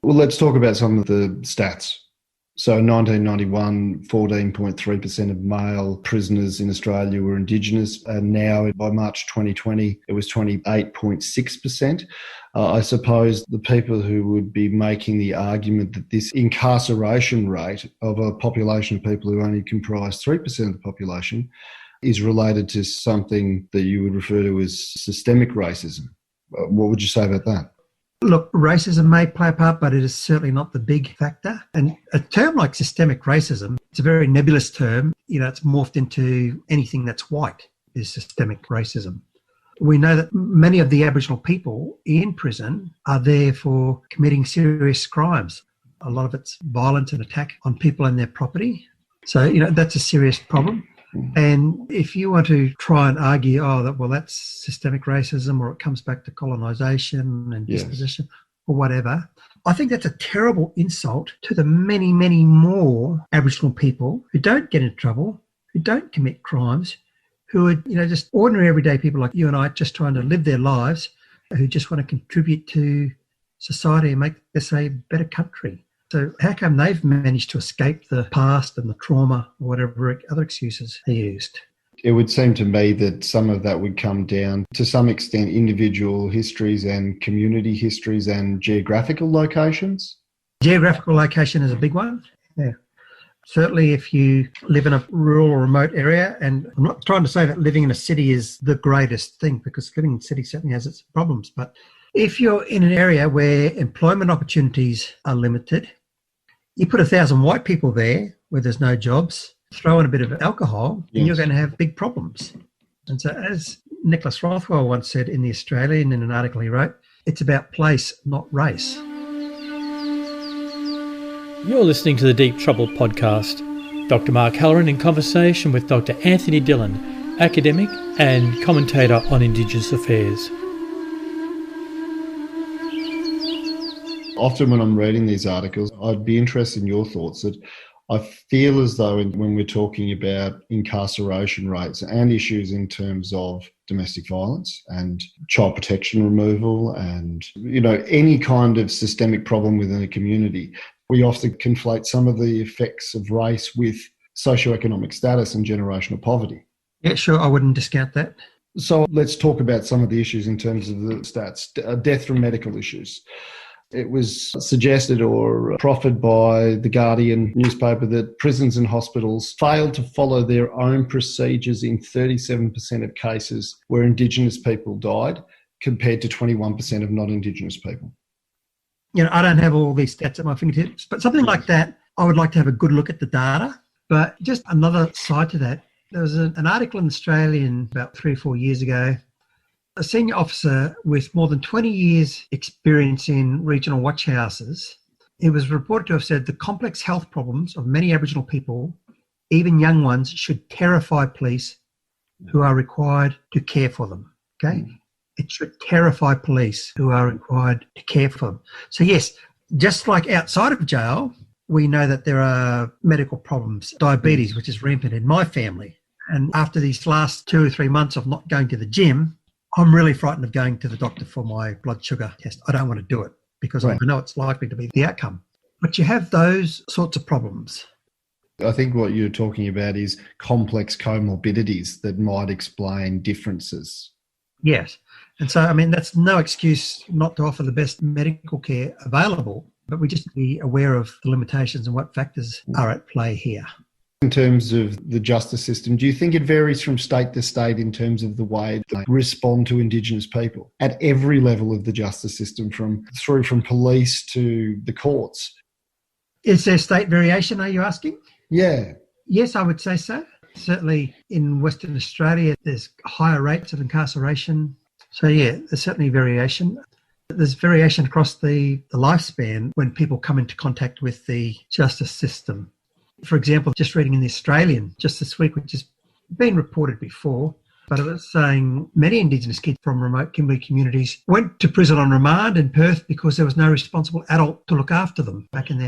Well, let's talk about some of the stats. So 1991, 14.3% of male prisoners in Australia were Indigenous, and now by March 2020, it was 28.6%. I suppose the people who would be making the argument that this incarceration rate of a population of people who only comprise 3% of the population is related to something that you would refer to as systemic racism. What would you say about that? Look, racism may play a part, but it is certainly not the big factor. And a term like systemic racism, it's a very nebulous term. It's morphed into anything that's white is systemic racism. We know that many of the Aboriginal people in prison are there for committing serious crimes. A lot of it's violence and attack on people and their property. So, that's a serious problem. And if you want to try and argue, that's systemic racism, or it comes back to colonisation and disposition or whatever, I think that's a terrible insult to the many, many more Aboriginal people who don't get into trouble, who don't commit crimes, who are, just ordinary everyday people like you and I, just trying to live their lives, who just want to contribute to society and make this a better country. So how come they've managed to escape the past and the trauma or whatever other excuses they used? It would seem to me that some of that would come down to some extent individual histories and community histories and geographical locations. Geographical location is a big one. Yeah. Certainly if you live in a rural or remote area, and I'm not trying to say that living in a city is the greatest thing, because living in a city certainly has its problems, but if you're in an area where employment opportunities are limited, you put 1,000 white people there where there's no jobs, throw in a bit of alcohol, and you're going to have big problems. And so as Nicholas Rothwell once said in The Australian in an article he wrote, it's about place, not race. You're listening to the Deep Trouble podcast. Dr. Mark Halloran in conversation with Dr. Anthony Dillon, academic and commentator on Indigenous affairs. Often when I'm reading these articles, I'd be interested in your thoughts. That I feel as though when we're talking about incarceration rates and issues in terms of domestic violence and child protection removal and, any kind of systemic problem within a community, we often conflate some of the effects of race with socioeconomic status and generational poverty. Yeah, sure, I wouldn't discount that. So let's talk about some of the issues in terms of the stats. Death from medical issues. It was suggested or proffered by The Guardian newspaper that prisons and hospitals failed to follow their own procedures in 37% of cases where Indigenous people died, compared to 21% of non-Indigenous people. I don't have all these stats at my fingertips, but something like that, I would like to have a good look at the data. But just another side to that, there was an article in The Australian about 3 or 4 years ago. A senior officer with more than 20 years experience in regional watch houses, he was reported to have said the complex health problems of many Aboriginal people, even young ones, should terrify police who are required to care for them. Okay? It should terrify police who are required to care for them. So yes, just like outside of jail, we know that there are medical problems, diabetes, which is rampant in my family. And after these last 2 or 3 months of not going to the gym, I'm really frightened of going to the doctor for my blood sugar test. I don't want to do it because I know it's likely to be the outcome. But you have those sorts of problems. I think what you're talking about is complex comorbidities that might explain differences. Yes. And so, that's no excuse not to offer the best medical care available, but we just need to be aware of the limitations and what factors are at play here. In terms of the justice system, do you think it varies from state to state in terms of the way they respond to Indigenous people at every level of the justice system, from police to the courts? Is there state variation, are you asking? Yeah. Yes, I would say so. Certainly in Western Australia, there's higher rates of incarceration. So yeah, there's certainly variation. There's variation across the lifespan when people come into contact with the justice system. For example, just reading in The Australian just this week, which has been reported before, but it was saying many Indigenous kids from remote Kimberley communities went to prison on remand in Perth because there was no responsible adult to look after them back in their